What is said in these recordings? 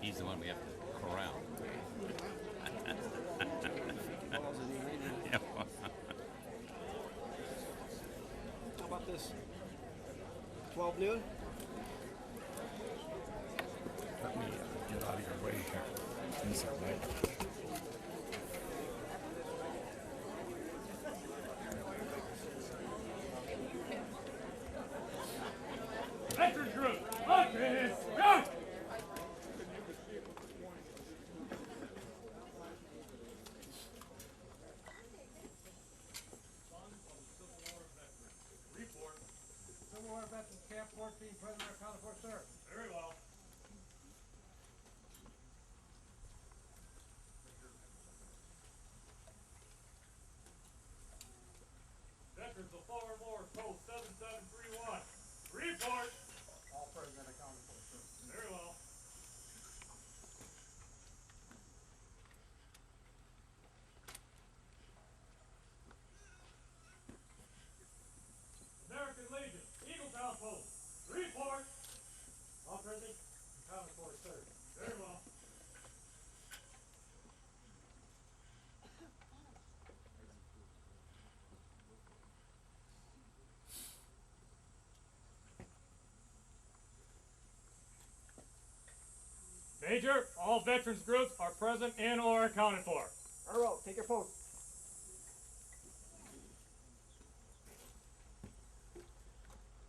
He's the one we have to corral. How about this? 12 noon? Let me get out of your way here. Things are late. Veterans group, okay, go! Report. Civil War Veterans Camp 14, present or accounted for, sir. Very well. Veterans of Forward War, code 7731. Report. All present and accounted for, sir. Very well. American Legion, Eagles Outpost. Report. All present, accounted for, sir. Very well. Major, all veterans groups are present and or accounted for. Earl, take your post.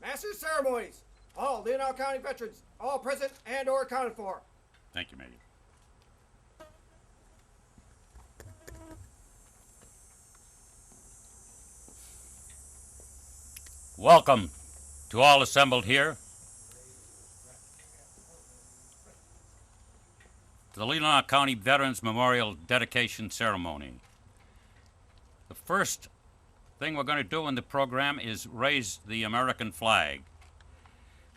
Master of Ceremonies. All Leelanau County veterans, all present and or accounted for. Thank you, Major. Welcome to all assembled here to the Leelanau County Veterans Memorial Dedication Ceremony. The first thing we're going to do in the program is raise the American flag.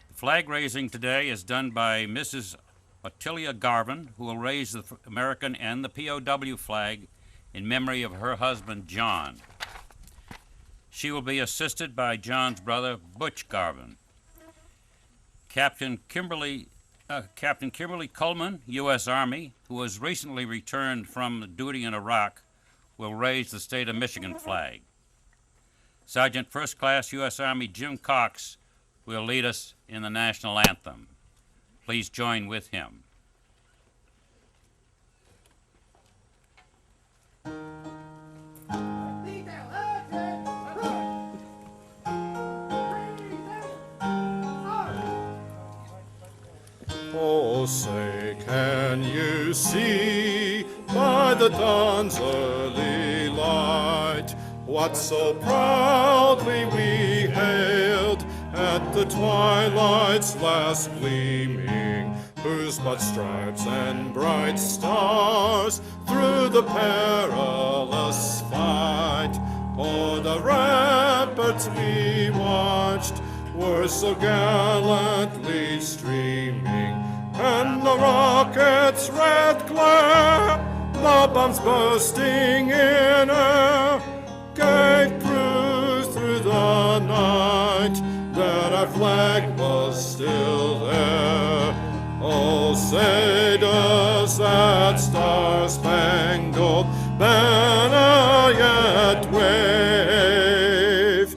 The flag raising today is done by Mrs. Ottilia Garvin, who will raise the American and the POW flag in memory of her husband, John. She will be assisted by John's brother, Butch Garvin. Captain Kimberly Coleman, U.S. Army, who has recently returned from duty in Iraq, will raise the state of Michigan flag. Sergeant First Class U.S. Army Jim Cox will lead us in the national anthem. Please join with him. Oh, say, can you see by the dawn's early light what so proudly we hailed at the twilight's last gleaming, whose but stripes and bright stars through the perilous fight o'er the ramparts we watched were so gallantly streaming, and the rocket's red glare, the bombs bursting in air, gave proof through the night that our flag was still there. Oh, say does that star-spangled banner yet wave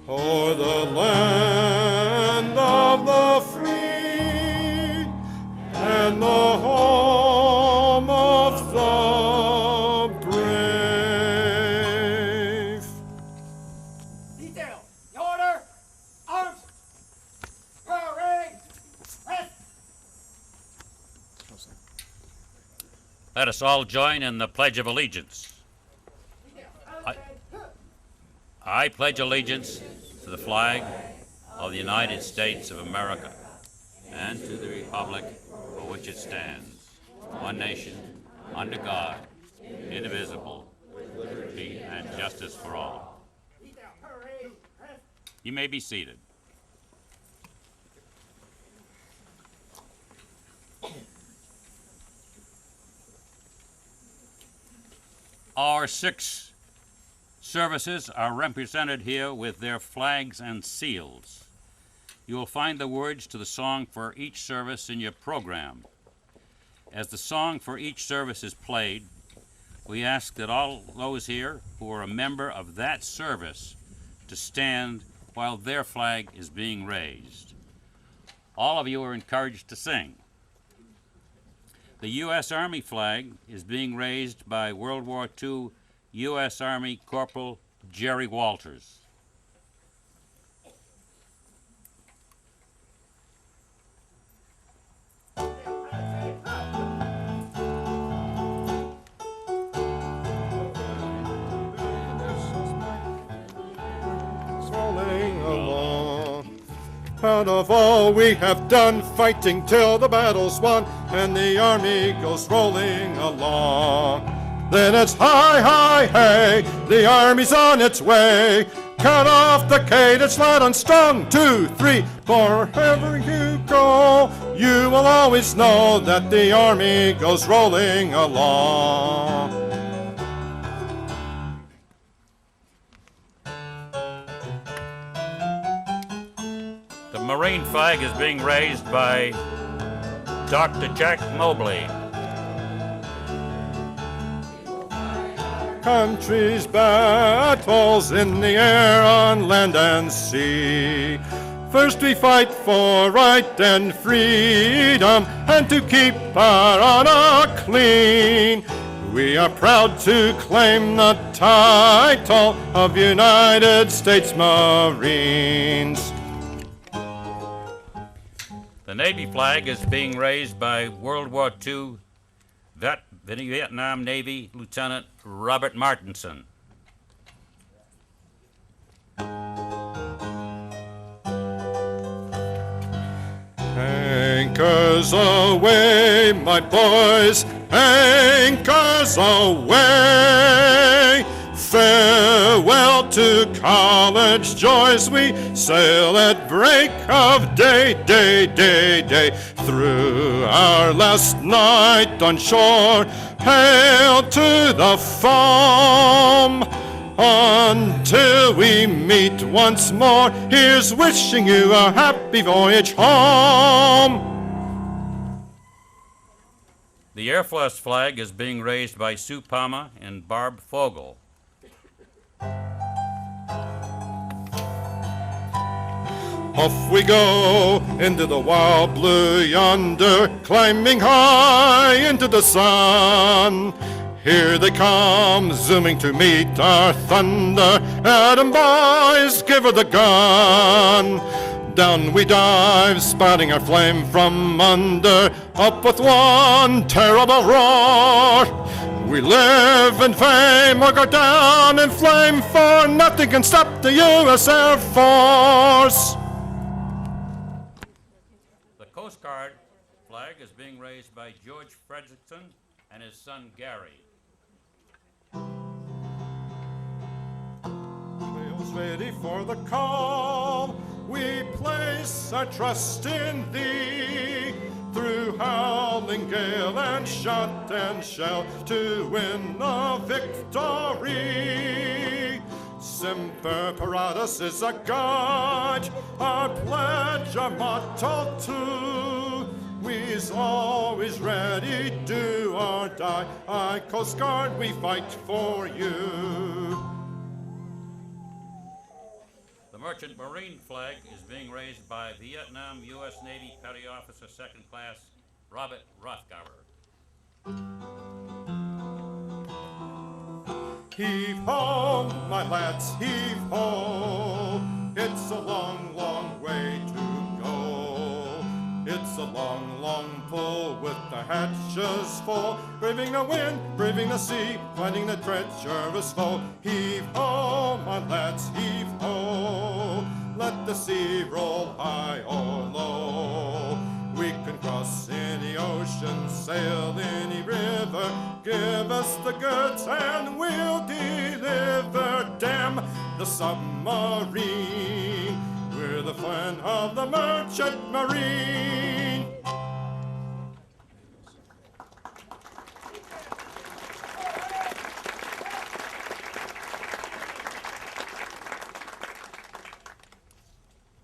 o'er the land of the free and the home of the brave. Detail. In order. Arms. Parade. Rest. Let us all join in the Pledge of Allegiance. I pledge allegiance to the flag of the United States of America and to the republic for which it stands, one nation, under God, indivisible, with liberty and justice for all. You may be seated. Our 6 services are represented here with their flags and seals. You will find the words to the song for each service in your program. As the song for each service is played, we ask that all those here who are a member of that service to stand while their flag is being raised. All of you are encouraged to sing. The U.S. Army flag is being raised by World War II U.S. Army Corporal Jerry Walters. Rolling along. Out of all we have done, fighting till the battle's won, and the army goes rolling along. Then it's hi, hi, hey, the army's on its way. Cut off the cadence, loud and strong, 2, 3, wherever you go, you will always know that the army goes rolling along. The Marine flag is being raised by Dr. Jack Mobley. Country's battles in the air, on land and sea. First we fight for right and freedom, and to keep our honor clean. We are proud to claim the title of United States Marines. The Navy flag is being raised by World War II Vietnam Navy Lieutenant Robert Martinson. Anchors aweigh, my boys, anchors aweigh. Farewell to college joys, we sail at break of day, day, day, day. Through our last night on shore, hail to the foam. Until we meet once more, here's wishing you a happy voyage home. The Air Force flag is being raised by Sue Palmer and Barb Fogel. Off we go into the wild blue yonder, climbing high into the sun. Here they come, zooming to meet our thunder. At 'em, boys, give her the gun. Down we dive, spouting our flame from under, up with one terrible roar. We live in fame or go down in flame, for nothing can stop the U.S. Air Force. The Coast Guard flag is being raised by George Fredrickson and his son Gary. Sails ready for the call, we place our trust in thee. Through howling gale and shot and shell, to win the victory. Semper Paratus is a guide, our pledge, our motto too. We's always ready, do or die. Aye, Coast Guard, we fight for you. The Merchant Marine flag is being raised by Vietnam U.S. Navy Petty Officer Second Class Robert Rothgauer. Heave ho, my lads, heave ho. It's a long, long way to go. It's a long, long pull with the hatches full. Braving the wind, braving the sea, fighting the treacherous foe. Heave ho, my lads, heave ho. Let the sea roll high or low. We can cross any ocean, sail any river. Give us the goods and we'll deliver. Damn the submarine, we're the friend of the Merchant Marine.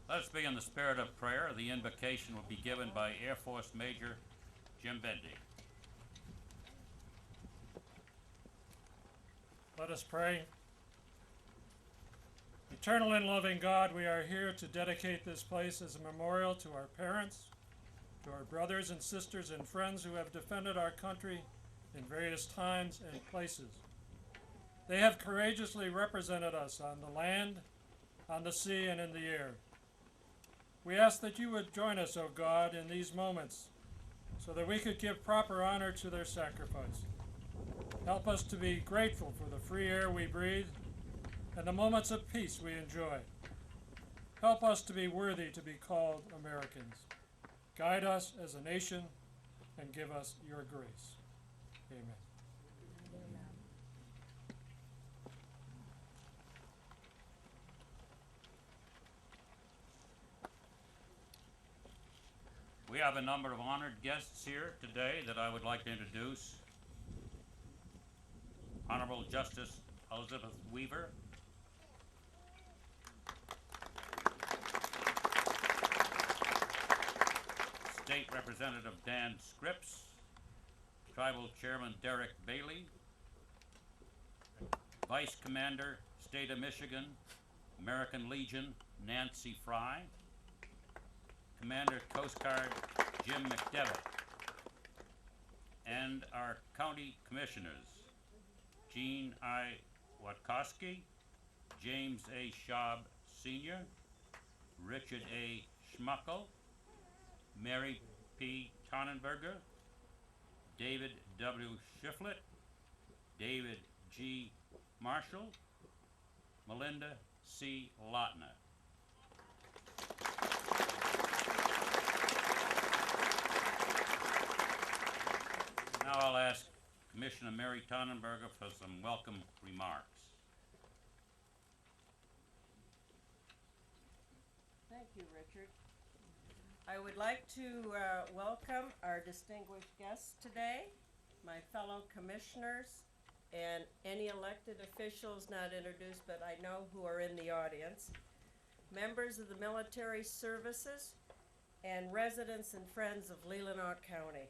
Let us be in the spirit of prayer. The invocation will be given by Air Force Major Jim Bendy. Let us pray. Eternal and loving God, we are here to dedicate this place as a memorial to our parents, to our brothers and sisters and friends who have defended our country in various times and places. They have courageously represented us on the land, on the sea, and in the air. We ask that you would join us, O God, in these moments so that we could give proper honor to their sacrifice. Help us to be grateful for the free air we breathe and the moments of peace we enjoy. Help us to be worthy to be called Americans. Guide us as a nation and give us your grace. Amen. We have a number of honored guests here today that I would like to introduce. Honorable Justice Elizabeth Weaver. State Representative Dan Scripps. Tribal Chairman Derek Bailey. Vice Commander, State of Michigan, American Legion, Nancy Fry. Commander Coast Guard Jim McDevitt, and our county commissioners, Gene I. Watkowski, James A. Schaub Sr., Richard A. Schmuckel, Mary P. Tonnenberger, David W. Shiflett, David G. Marshall, Melinda C. Lotner. Now I'll ask Commissioner Mary Tonnenberger for some welcome remarks. Thank you, Richard. I would like to welcome our distinguished guests today, my fellow commissioners, and any elected officials not introduced but I know who are in the audience, members of the military services, and residents and friends of Leelanau County.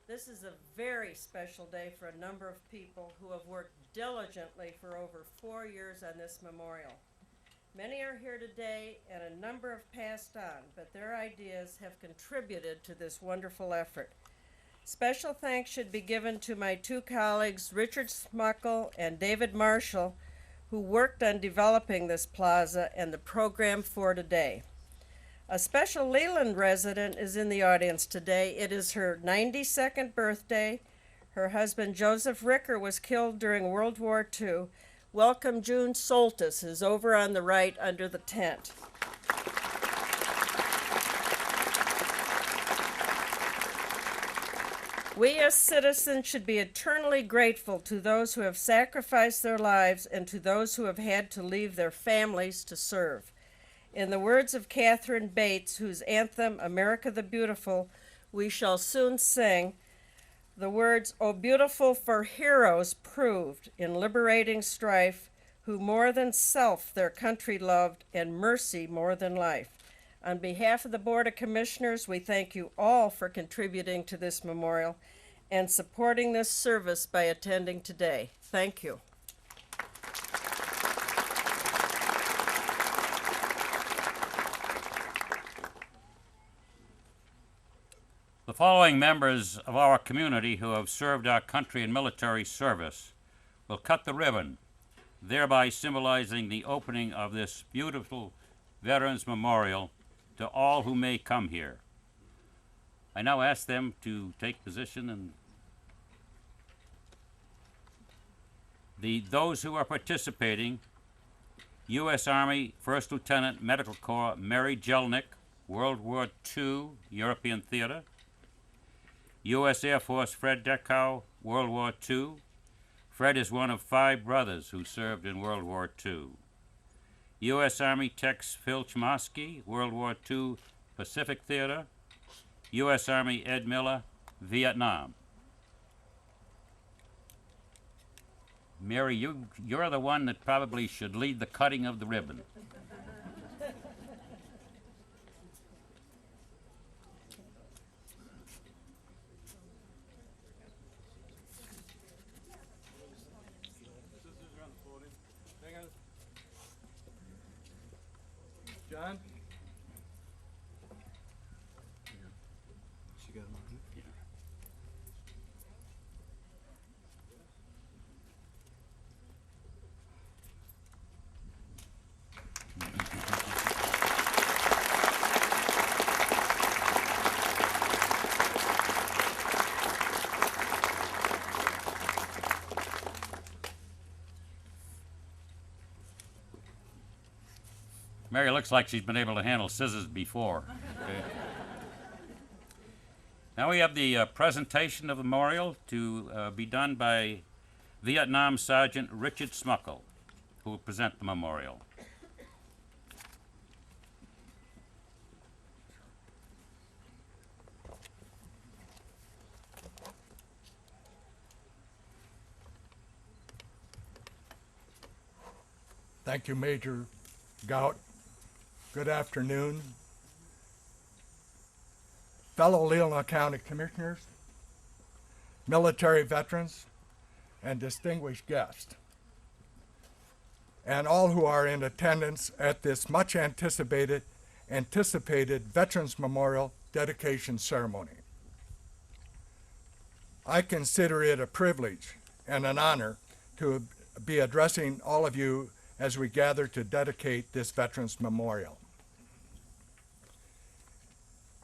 This is a very special day for a number of people who have worked diligently for over 4 years on this memorial. Many are here today and a number have passed on, but their ideas have contributed to this wonderful effort. Special thanks should be given to my two colleagues, Richard Smuckel and David Marshall, who worked on developing this plaza and the program for today. A special Leland resident is in the audience today. It is her 92nd birthday. Her husband, Joseph Ricker, was killed during World War II. Welcome June Soltis is over on the right under the tent. We as citizens should be eternally grateful to those who have sacrificed their lives and to those who have had to leave their families to serve. In the words of Catherine Bates, whose anthem, America the Beautiful, we shall soon sing, the words, "O beautiful for heroes proved in liberating strife, who more than self their country loved and mercy more than life." On behalf of the Board of Commissioners, we thank you all for contributing to this memorial and supporting this service by attending today. Thank you. The following members of our community who have served our country in military service will cut the ribbon, thereby symbolizing the opening of this beautiful Veterans Memorial to all who may come here. I now ask them to take position and those who are participating: U.S. Army First Lieutenant Medical Corps Mary Jelnick, World War II, European Theater. U.S. Air Force Fred Deckow, World War II. Fred is one of 5 brothers who served in World War II. U.S. Army Tex Phil Chmosky, World War II, Pacific Theater. U.S. Army Ed Miller, Vietnam. Mary, you're the one that probably should lead the cutting of the ribbon. John? Mary looks like she's been able to handle scissors before. Okay. Now we have the presentation of the memorial to be done by Vietnam Sergeant Richard Smuckle, who will present the memorial. Thank you, Major Gout. Good afternoon. Fellow Leelanau County Commissioners, military veterans, and distinguished guests, and all who are in attendance at this much anticipated Veterans Memorial dedication ceremony. I consider it a privilege and an honor to be addressing all of you as we gather to dedicate this Veterans Memorial.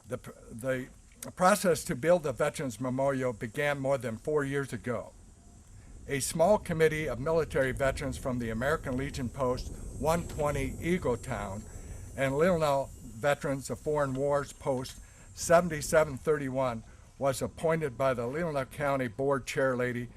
The process to build the Veterans Memorial began more than 4 years ago. A small committee of military veterans from the American Legion Post 120 Eagletown and Leelanau Veterans of Foreign Wars Post 7731 was appointed by the Leelanau County Board Chair Lady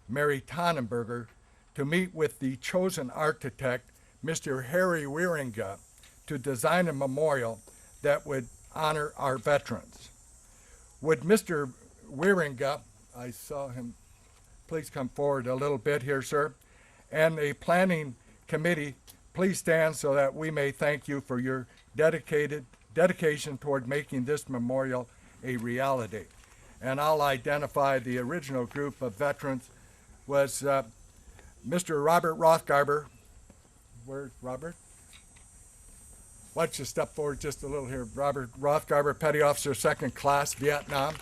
Mary Tannenberger to meet with the chosen architect, Mr. Harry Wieringa, to design a memorial that would honor our veterans. Would Mr. Wieringa, I saw him, please come forward a little bit here, sir, and the planning committee, please stand so that we may thank you for your dedication toward making this memorial a reality. And I'll identify the original group of veterans was Mr. Robert Rothgarber. Where's Robert? Why don't you step forward just a little here. Robert Rothgarber, Petty Officer, 2nd Class, Vietnam.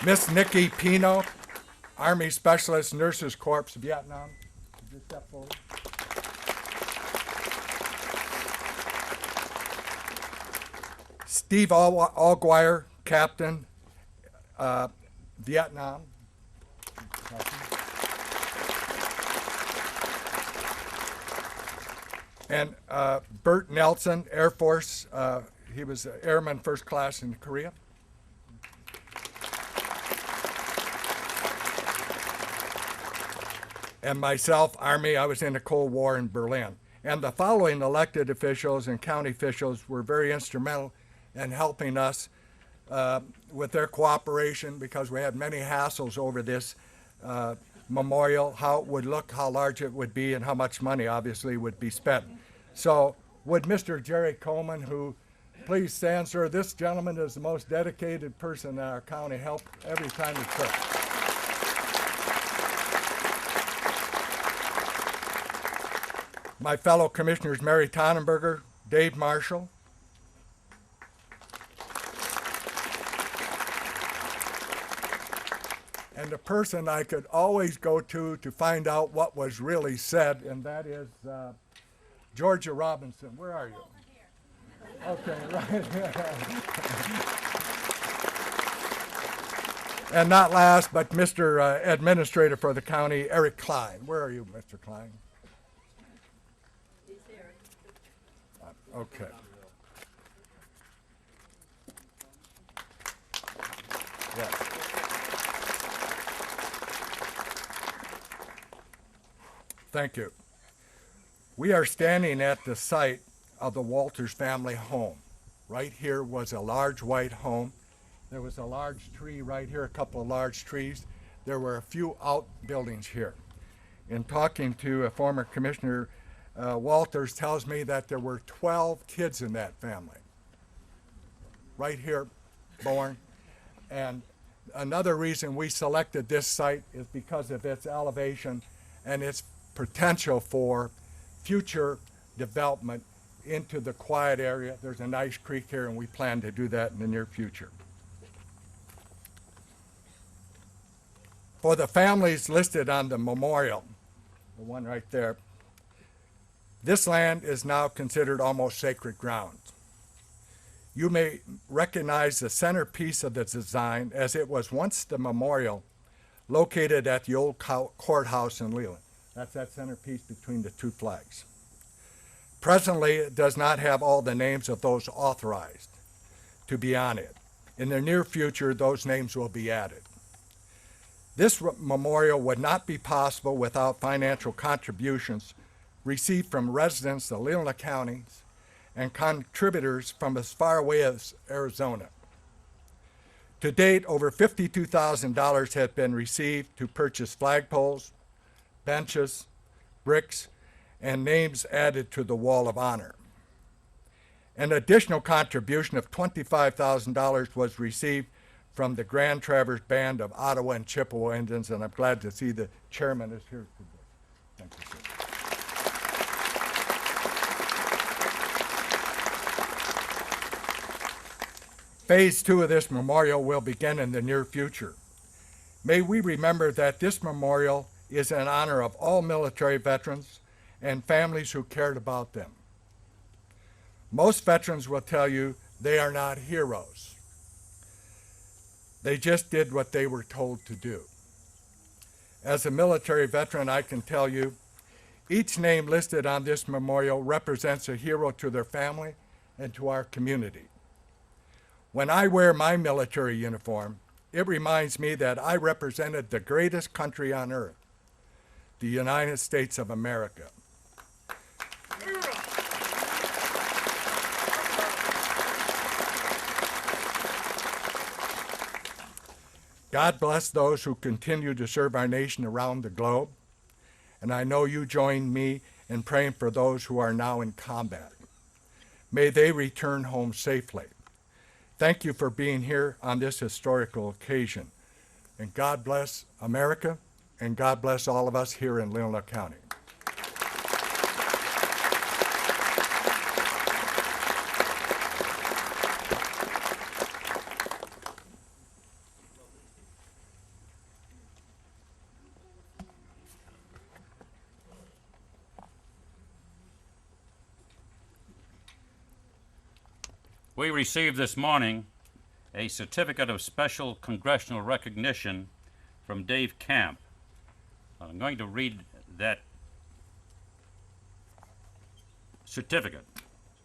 Miss Nikki Pino, Army Specialist, Nurses Corps, Vietnam. Could you step forward? Steve Allgwire, Captain, Vietnam. And Bert Nelson, Air Force. He was an Airman 1st Class in Korea. And myself, Army, I was in the Cold War in Berlin. And the following elected officials and county officials were very instrumental in helping us with their cooperation, because we had many hassles over this memorial, how it would look, how large it would be, and how much money obviously would be spent. So would Mr. Jerry Coleman, who, please stand, sir, this gentleman is the most dedicated person in our county, help every time he could. My fellow commissioners, Mary Tannenberger, Dave Marshall, and the person I could always go to find out what was really said, and that is Georgia Robinson. Where are you? Okay, right. And not last, but Mr. Administrator for the county, Eric Klein. Where are you, Mr. Klein? He's here. Okay. Yes. Thank you. We are standing at the site of the Walters family home. Right here was a large white home. There was a large tree right here, a couple of large trees. There were a few outbuildings here. In talking to a former commissioner, Walters tells me that there were 12 kids in that family. Right here, born. And another reason we selected this site is because of its elevation and its potential for future development into the quiet area. There's a nice creek here, and we plan to do that in the near future. For the families listed on the memorial, the one right there, this land is now considered almost sacred ground. You may recognize the centerpiece of the design as it was once the memorial located at the old courthouse in Leelanau. That's that centerpiece between the two flags. Presently, it does not have all the names of those authorized to be on it. In the near future, those names will be added. This memorial would not be possible without financial contributions received from residents of Leelanau counties and contributors from as far away as Arizona. To date, over $52,000 have been received to purchase flagpoles, benches, bricks, and names added to the Wall of Honor. An additional contribution of $25,000 was received from the Grand Traverse Band of Ottawa and Chippewa Indians, and I'm glad to see the chairman is here today. Thank you, sir. Phase 2 of this memorial will begin in the near future. May we remember that this memorial is in honor of all military veterans and families who cared about them. Most veterans will tell you they are not heroes. They just did what they were told to do. As a military veteran, I can tell you, each name listed on this memorial represents a hero to their family and to our community. When I wear my military uniform, it reminds me that I represented the greatest country on earth, the United States of America. God bless those who continue to serve our nation around the globe, and I know you join me in praying for those who are now in combat. May they return home safely. Thank you for being here on this historical occasion. And God bless America, and God bless all of us here in Leelanau County. We received this morning a certificate of special congressional recognition from Dave Camp. I'm going to read that certificate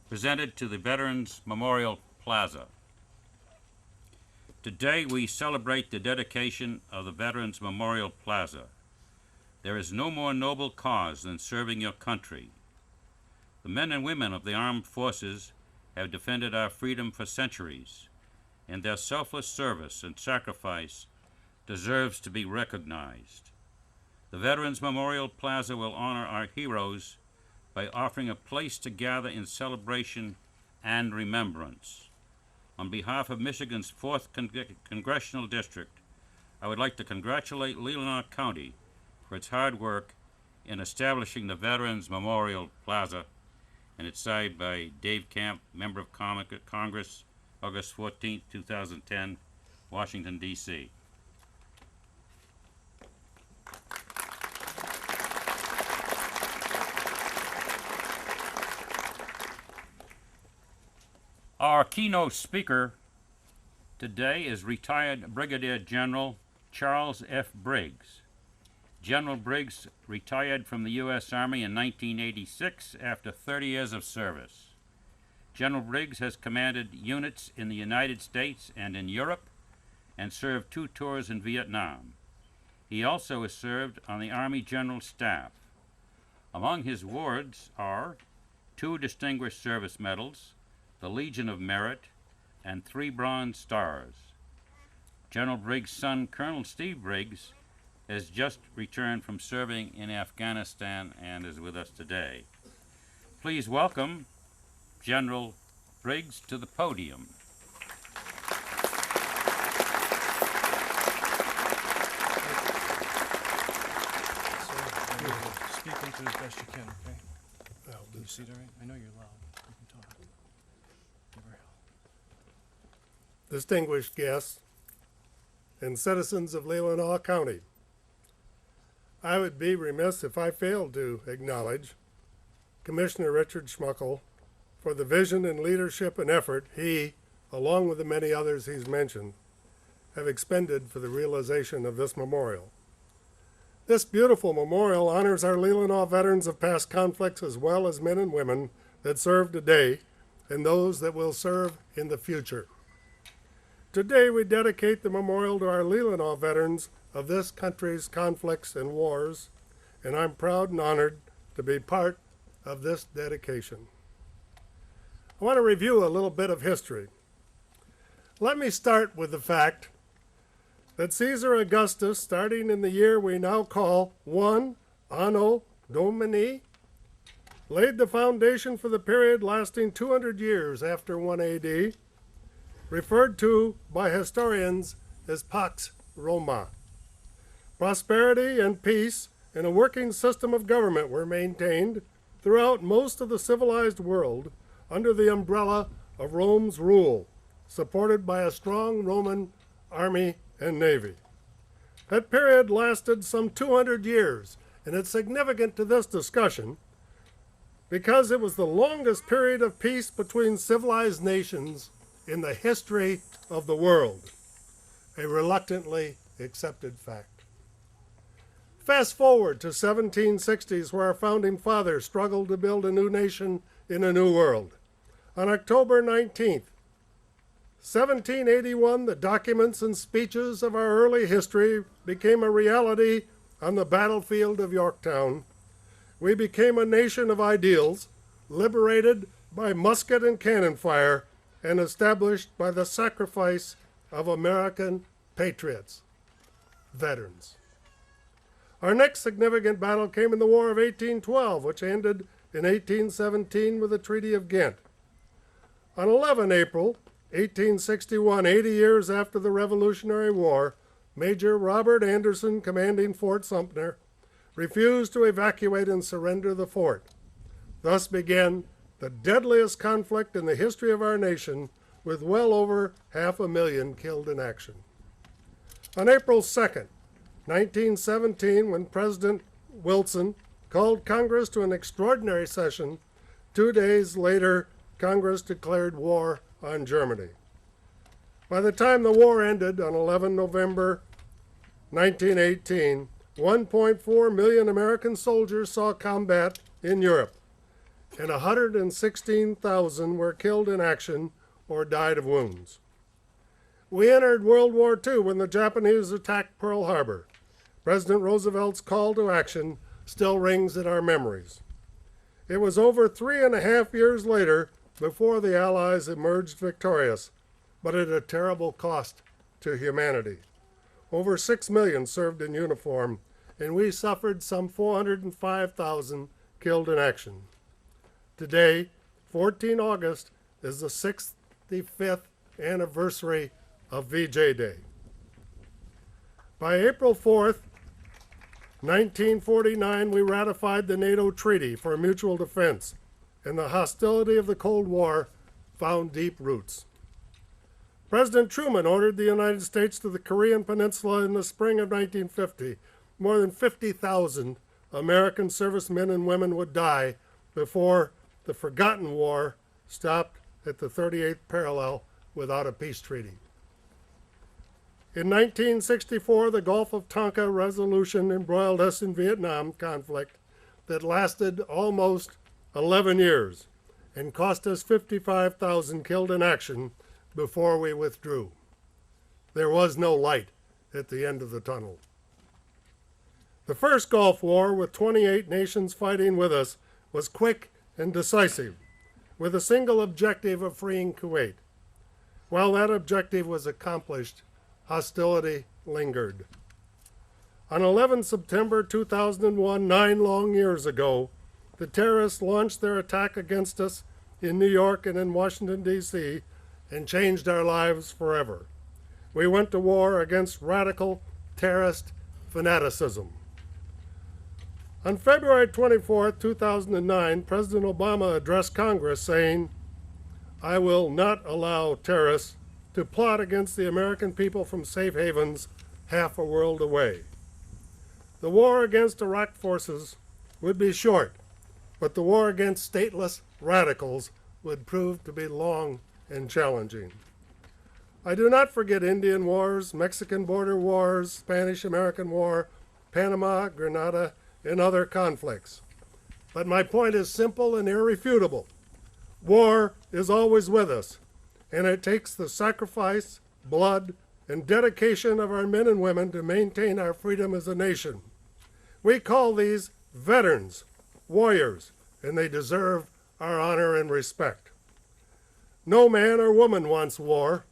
presented to the Veterans Memorial Plaza. Today we celebrate the dedication of the Veterans Memorial Plaza. There is no more noble cause than serving your country. The men and women of the armed forces have defended our freedom for centuries, and their selfless service and sacrifice deserves to be recognized. The Veterans Memorial Plaza will honor our heroes by offering a place to gather in celebration and remembrance. On behalf of Michigan's 4th Congressional District, I would like to congratulate Leelanau County for its hard work in establishing the Veterans Memorial Plaza, and it's signed by Dave Camp, Member of Congress, August 14, 2010, Washington, D.C. Our keynote speaker today is retired Brigadier General Charles F. Briggs. General Briggs retired from the U.S. Army in 1986 after 30 years of service. General Briggs has commanded units in the United States and in Europe and served 2 tours in Vietnam. He also has served on the Army General Staff. Among his awards are 2 Distinguished Service Medals, the Legion of Merit, and 3 Bronze Stars. General Briggs' son, Colonel Steve Briggs, has just returned from serving in Afghanistan and is with us today. Please welcome General Briggs to the podium. Speaking Do as best you can, okay? I'll do You see it all right? I know you're loud. You can talk. Give her hell. distinguished guests, and citizens of Leelanau County. I would be remiss if I failed to acknowledge Commissioner Richard Schmuckel for the vision and leadership and effort he, along with the many others he's mentioned, have expended for the realization of this memorial. This beautiful memorial honors our Leelanau veterans of past conflicts as well as men and women that serve today and those that will serve in the future. Today we dedicate the memorial to our Leelanau veterans of this country's conflicts and wars, and I'm proud and honored to be part of this dedication. I want to review a little bit of history. Let me start with the fact that Caesar Augustus, starting in the year we now call 1 Anno Domini, laid the foundation for the period lasting 200 years after 1 AD, referred to by historians as Pax Roma. Prosperity and peace and a working system of government were maintained throughout most of the civilized world under the umbrella of Rome's rule, supported by a strong Roman army and navy. That period lasted some 200 years, and it's significant to this discussion because it was the longest period of peace between civilized nations in the history of the world, a reluctantly accepted fact. Fast forward to 1760s, where our founding fathers struggled to build a new nation in a new world. On October 19th, 1781, the documents and speeches of our early history became a reality on the battlefield of Yorktown. We became a nation of ideals, liberated by musket and cannon fire, and established by the sacrifice of American patriots, veterans. Our next significant battle came in the War of 1812, which ended in 1817 with the Treaty of Ghent. On 11 April 1861, 80 years after the Revolutionary War, Major Robert Anderson, commanding Fort Sumter, refused to evacuate and surrender the fort. Thus began the deadliest conflict in the history of our nation, with well over 500,000 killed in action. On April 2nd, 1917, when President Wilson called Congress to an extraordinary session, 2 days later, Congress declared war on Germany. By the time the war ended on 11 November 1918, 1.4 million American soldiers saw combat in Europe, and 116,000 were killed in action or died of wounds. We entered World War II when the Japanese attacked Pearl Harbor. President Roosevelt's call to action still rings in our memories. It was over 3.5 years later before the Allies emerged victorious, but at a terrible cost to humanity. Over 6 million served in uniform, and we suffered some 405,000 killed in action. Today, 14 August, is the 65th anniversary of VJ Day. By April 4th, 1949, we ratified the NATO Treaty for Mutual Defense, and the hostility of the Cold War found deep roots. President Truman ordered the United States to the Korean Peninsula in the spring of 1950. More than 50,000 American servicemen and women would die before the forgotten war stopped at the 38th parallel without a peace treaty. In 1964, the Gulf of Tonkin resolution embroiled us in Vietnam conflict that lasted almost 11 years and cost us 55,000 killed in action before we withdrew. There was no light at the end of the tunnel. The first Gulf War, with 28 nations fighting with us, was quick and decisive, with a single objective of freeing Kuwait. While that objective was accomplished, hostility lingered. On 11 September 2001, 9 long years ago, the terrorists launched their attack against us in New York and in Washington, D.C., and changed our lives forever. We went to war against radical terrorist fanaticism. On February 24, 2009, President Obama addressed Congress saying, "I will not allow terrorists to plot against the American people from safe havens half a world away." The war against Iraq forces would be short, but the war against stateless radicals would prove to be long and challenging. I do not forget Indian wars, Mexican border wars, Spanish-American War, Panama, Grenada, and other conflicts. But my point is simple and irrefutable. War is always with us, and it takes the sacrifice, blood, and dedication of our men and women to maintain our freedom as a nation. We call these veterans, warriors, and they deserve our honor and respect. No man or woman wants war,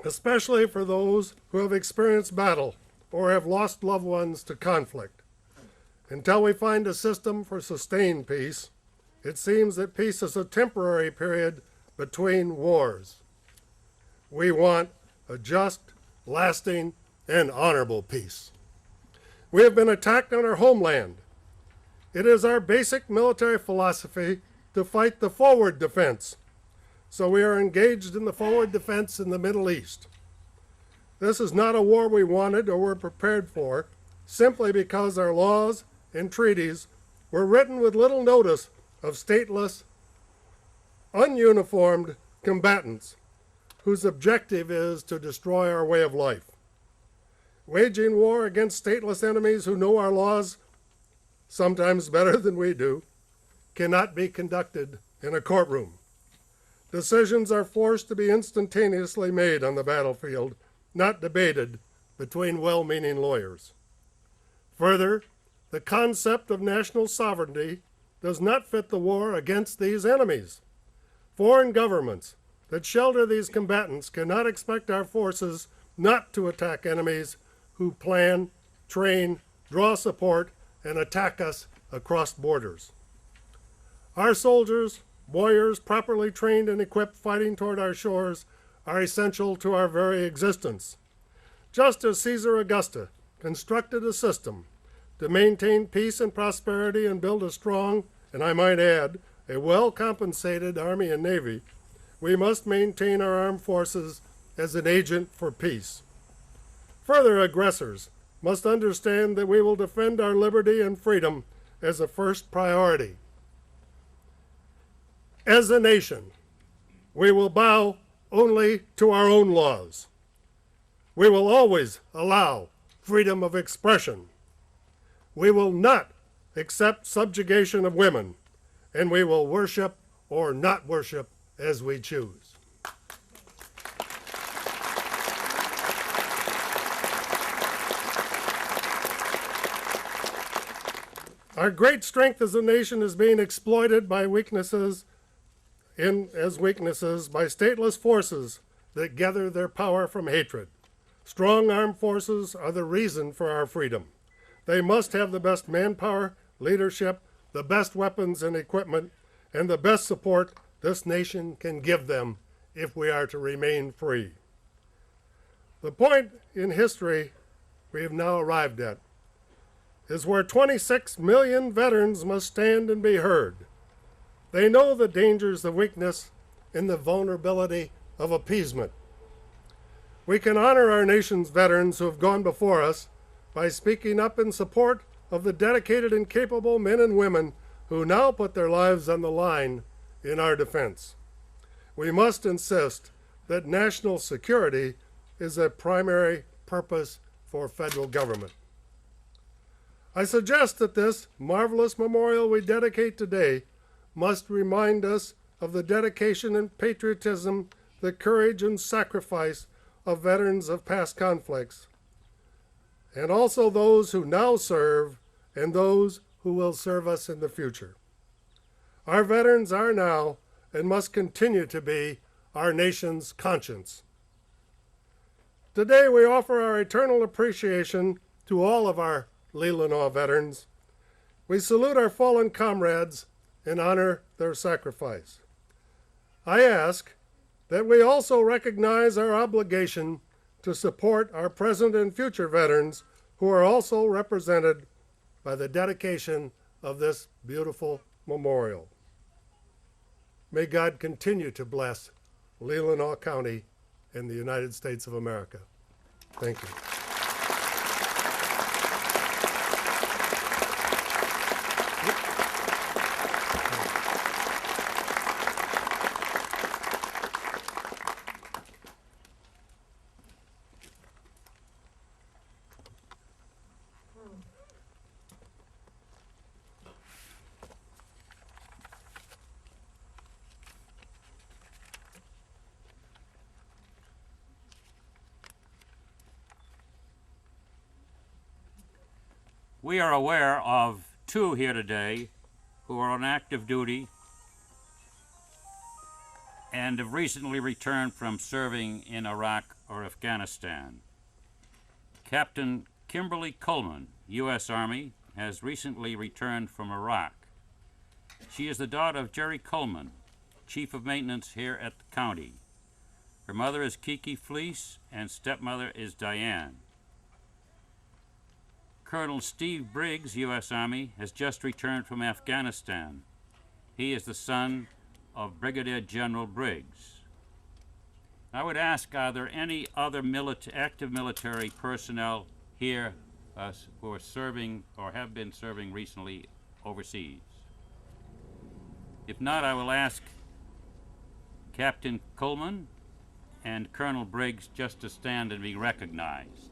especially for those who have experienced battle or have lost loved ones to conflict. Until we find a system for sustained peace, it seems that peace is a temporary period between wars. We want a just, lasting, and honorable peace. We have been attacked on our homeland. It is our basic military philosophy to fight the forward defense, so we are engaged in the forward defense in the Middle East. This is not a war we wanted or were prepared for, simply because our laws and treaties were written with little notice of stateless, ununiformed combatants whose objective is to destroy our way of life. Waging war against stateless enemies who know our laws, sometimes better than we do, cannot be conducted in a courtroom. Decisions are forced to be instantaneously made on the battlefield, not debated between well-meaning lawyers. Further, the concept of national sovereignty does not fit the war against these enemies. Foreign governments that shelter these combatants cannot expect our forces not to attack enemies who plan, train, draw support, and attack us across borders. Our soldiers, warriors properly trained and equipped fighting toward our shores, are essential to our very existence. Just as Caesar Augusta constructed a system to maintain peace and prosperity and build a strong, and I might add, a well-compensated Army and Navy, we must maintain our armed forces as an agent for peace. Further, aggressors must understand that we will defend our liberty and freedom as a first priority. As a nation, we will bow only to our own laws. We will always allow freedom of expression. We will not accept subjugation of women, and we will worship or not worship as we choose. Our great strength as a nation is being exploited by weaknesses by stateless forces that gather their power from hatred. Strong armed forces are the reason for our freedom. They must have the best manpower, leadership, the best weapons and equipment, and the best support this nation can give them if we are to remain free. The point in history we have now arrived at is where 26 million veterans must stand and be heard. They know the dangers of weakness and the vulnerability of appeasement. We can honor our nation's veterans who have gone before us by speaking up in support of the dedicated and capable men and women who now put their lives on the line in our defense. We must insist that national security is a primary purpose for federal government. I suggest that this marvelous memorial we dedicate today must remind us of the dedication and patriotism, the courage and sacrifice of veterans of past conflicts, and also those who now serve and those who will serve us in the future. Our veterans are now and must continue to be our nation's conscience. Today we offer our eternal appreciation to all of our Leelanau veterans. We salute our fallen comrades and honor their sacrifice. I ask that we also recognize our obligation to support our present and future veterans who are also represented by the dedication of this beautiful memorial. May God continue to bless Leelanau County and the United States of America. Thank you. We are aware of two here today who are on active duty and have recently returned from serving in Iraq or Afghanistan. Captain Kimberly Coleman, U.S. Army, has recently returned from Iraq. She is the daughter of Jerry Coleman, Chief of Maintenance here at the county. Her mother is Kiki Fleece and stepmother is Diane. Colonel Steve Briggs, U.S. Army, has just returned from Afghanistan. He is the son of Brigadier General Briggs. I would ask, are there any other active military personnel here who are serving or have been serving recently overseas? If not, I will ask Captain Coleman and Colonel Briggs just to stand and be recognized.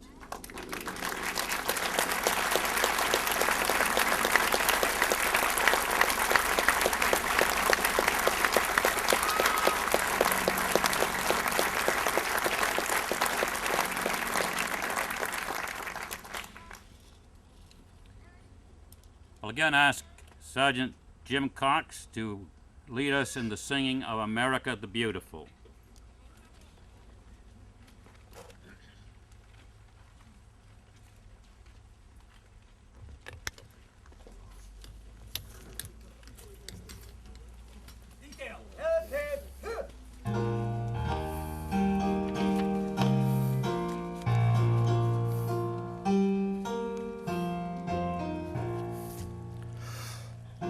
I'll again ask Sergeant Jim Cox to lead us in the singing of America the Beautiful.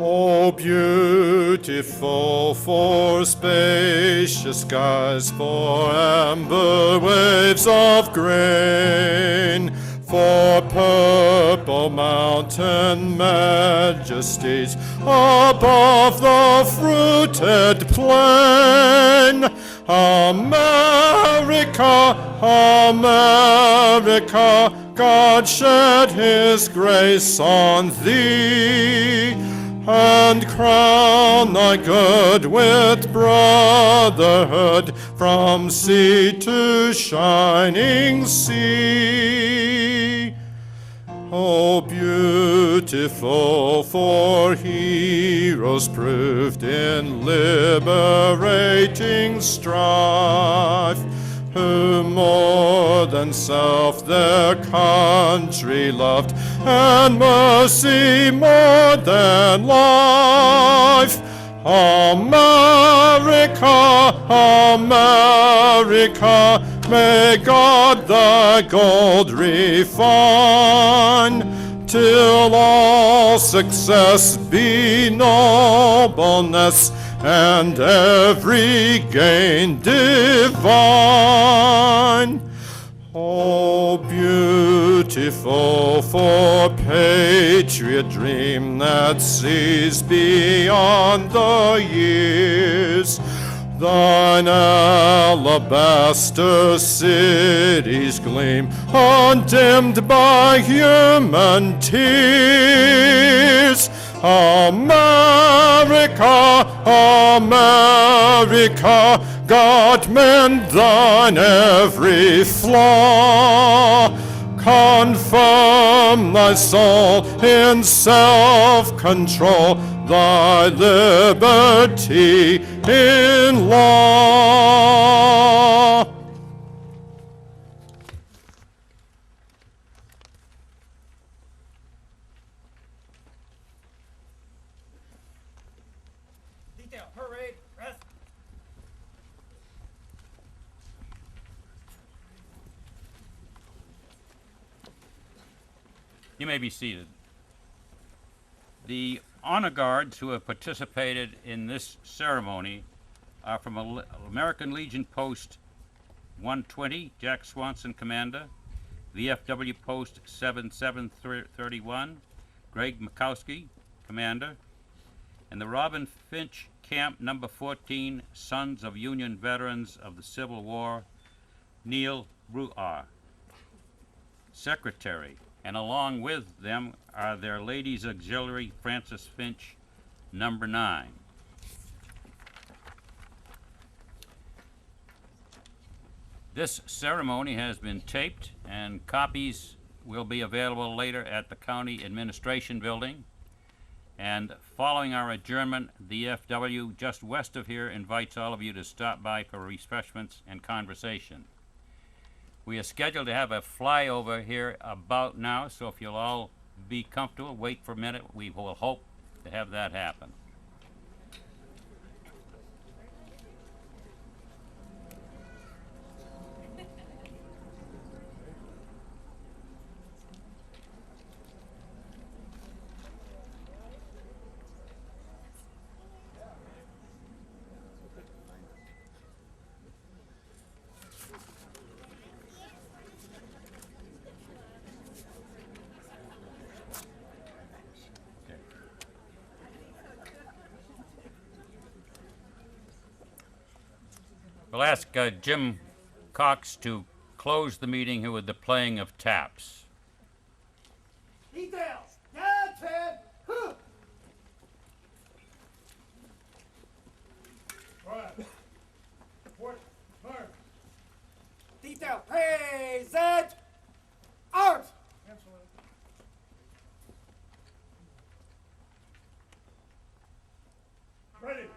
Oh, beautiful for spacious skies, for amber waves of grain, for purple mountain majesties above the fruited plain. America, America, God shed his grace on thee, and crown thy good with brotherhood from sea to shining sea. Oh, beautiful for heroes proved in liberating strife, who more than self their country loved, and mercy more than life. America, America, may God thy gold refine, till all success be nobleness, and every gain divine. Oh, beautiful for patriot dream that sees beyond the years, thine alabaster cities gleam, undimmed by human tears. America, America, God mend thine every flaw. Confirm thy soul in self-control, thy liberty in law. Detail, parade, rest. You may be seated. The honor guards who have participated in this ceremony are from American Legion Post 120, Jack Swanson, Commander, VFW Post 7731, Greg Mikowski, Commander, and the Robin Finch Camp Number 14, Sons of Union Veterans of the Civil War, Neil Ruar, Secretary, and along with them are their Ladies Auxiliary Francis Finch, Number 9. This ceremony has been taped, and copies will be available later at the County Administration Building. And following our adjournment, the FW just west of here invites all of you to stop by for refreshments and conversation. We are scheduled to have a flyover here about now, so if you'll all be comfortable, wait for a minute. We will hope to have that happen. We'll ask Jim Cox to close the meeting here with the playing of taps. Details! Yeah, Ted! Huh. Detail, present! Arms! Ready.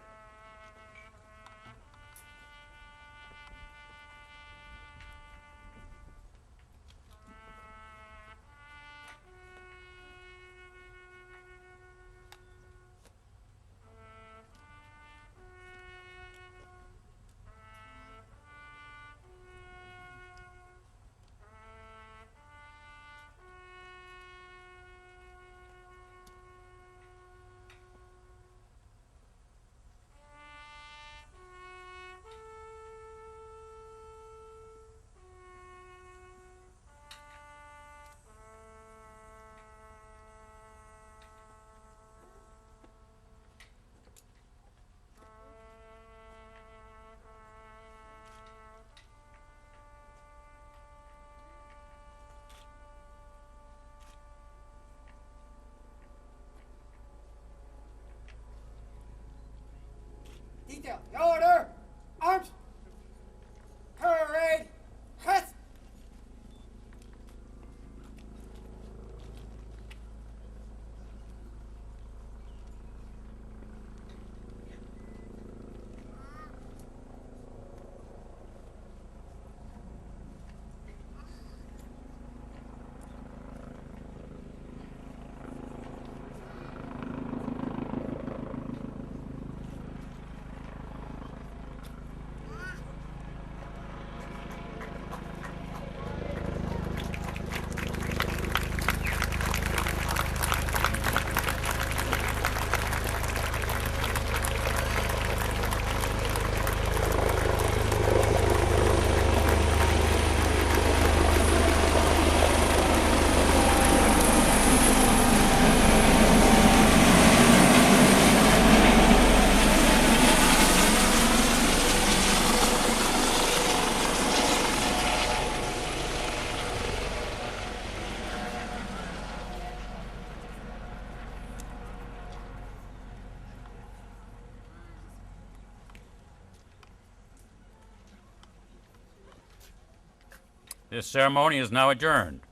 Detail, order! Arms! Parade! Hess! This ceremony is now adjourned.